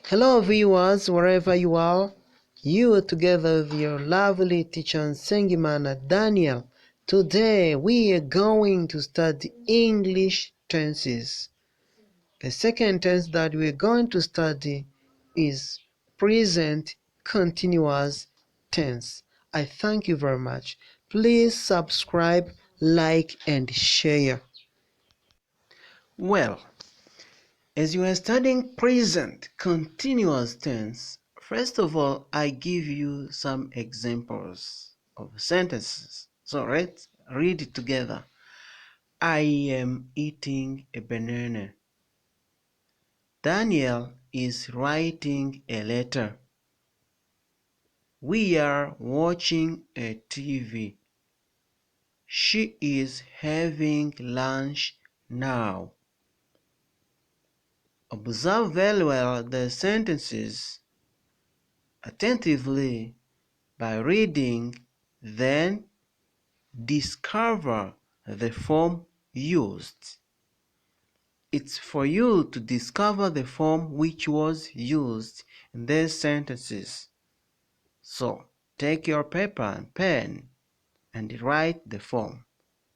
Hello viewers, wherever you are. You are together with your lovely teacher and Sengimana Daniel. Today we are going to study English tenses. The second tense that we are going to study is present continuous tense. I thank you very much. Please subscribe, like and share. Well, as you are studying present continuous tense, first of all, I give you some examples of sentences. So let's read it together. I am eating a banana. Daniel is writing a letter. We are watching a TV. She is having lunch now. Observe very well the sentences attentively by reading, then discover the form used. It's for you to discover the form which was used in these sentences. So, take your paper and pen and write the form.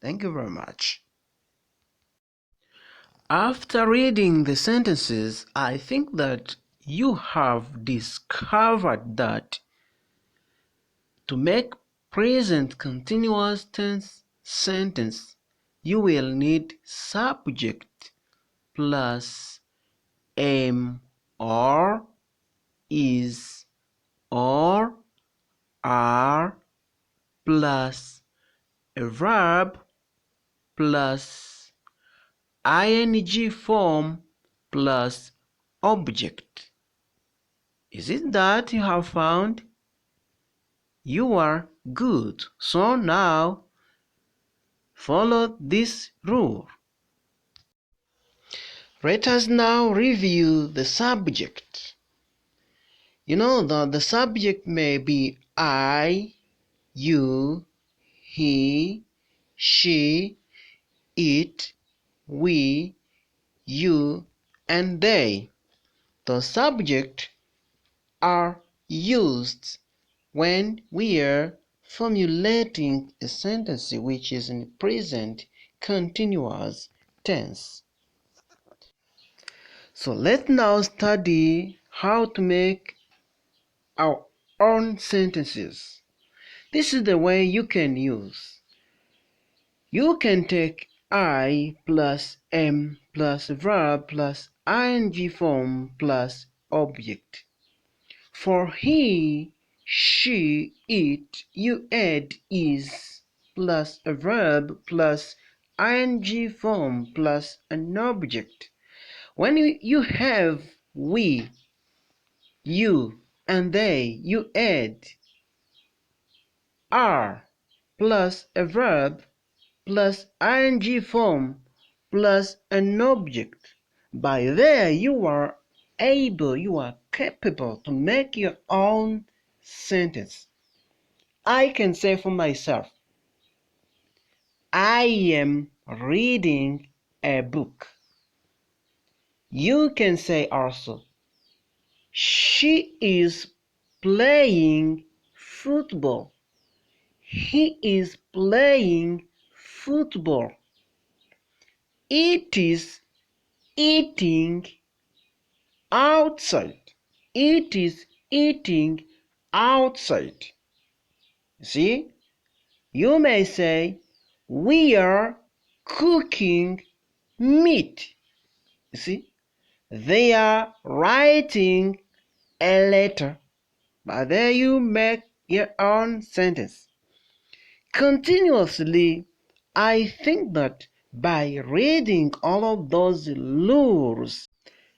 Thank you very much. After reading the sentences, I think that you have discovered that to make present continuous tense sentence, you will need subject plus am or is or are plus a verb plus ing form plus object. Is it that you have found? You are good. So now follow this rule. Let us now review the subject. You know that the subject may be I, you, he, she, it, we, you, and they. The subject are used when we are formulating a sentence which is in present continuous tense. So let's now study how to make our own sentences. This is the way you can use. You can take I plus am plus verb plus ing form plus object. For he, she, it, you add is plus a verb plus ing form plus an object. When you have we, you, and they, you add are plus a verb plus ing form plus an object. By there you are capable to make your own sentence. I can say for myself, I am reading a book. You can say also, she is playing football. He is playing football. It is eating outside. It is eating outside. See? You may say, we are cooking meat. See? They are writing a letter. But there you make your own sentence. Continuously, I think that by reading all of those rules,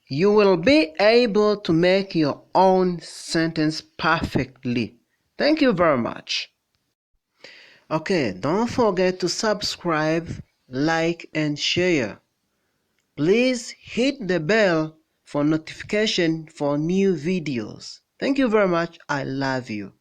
you will be able to make your own sentence perfectly. Thank you very much. Okay, don't forget to subscribe, like, and share. Please hit the bell for notification for new videos. Thank you very much. I love you.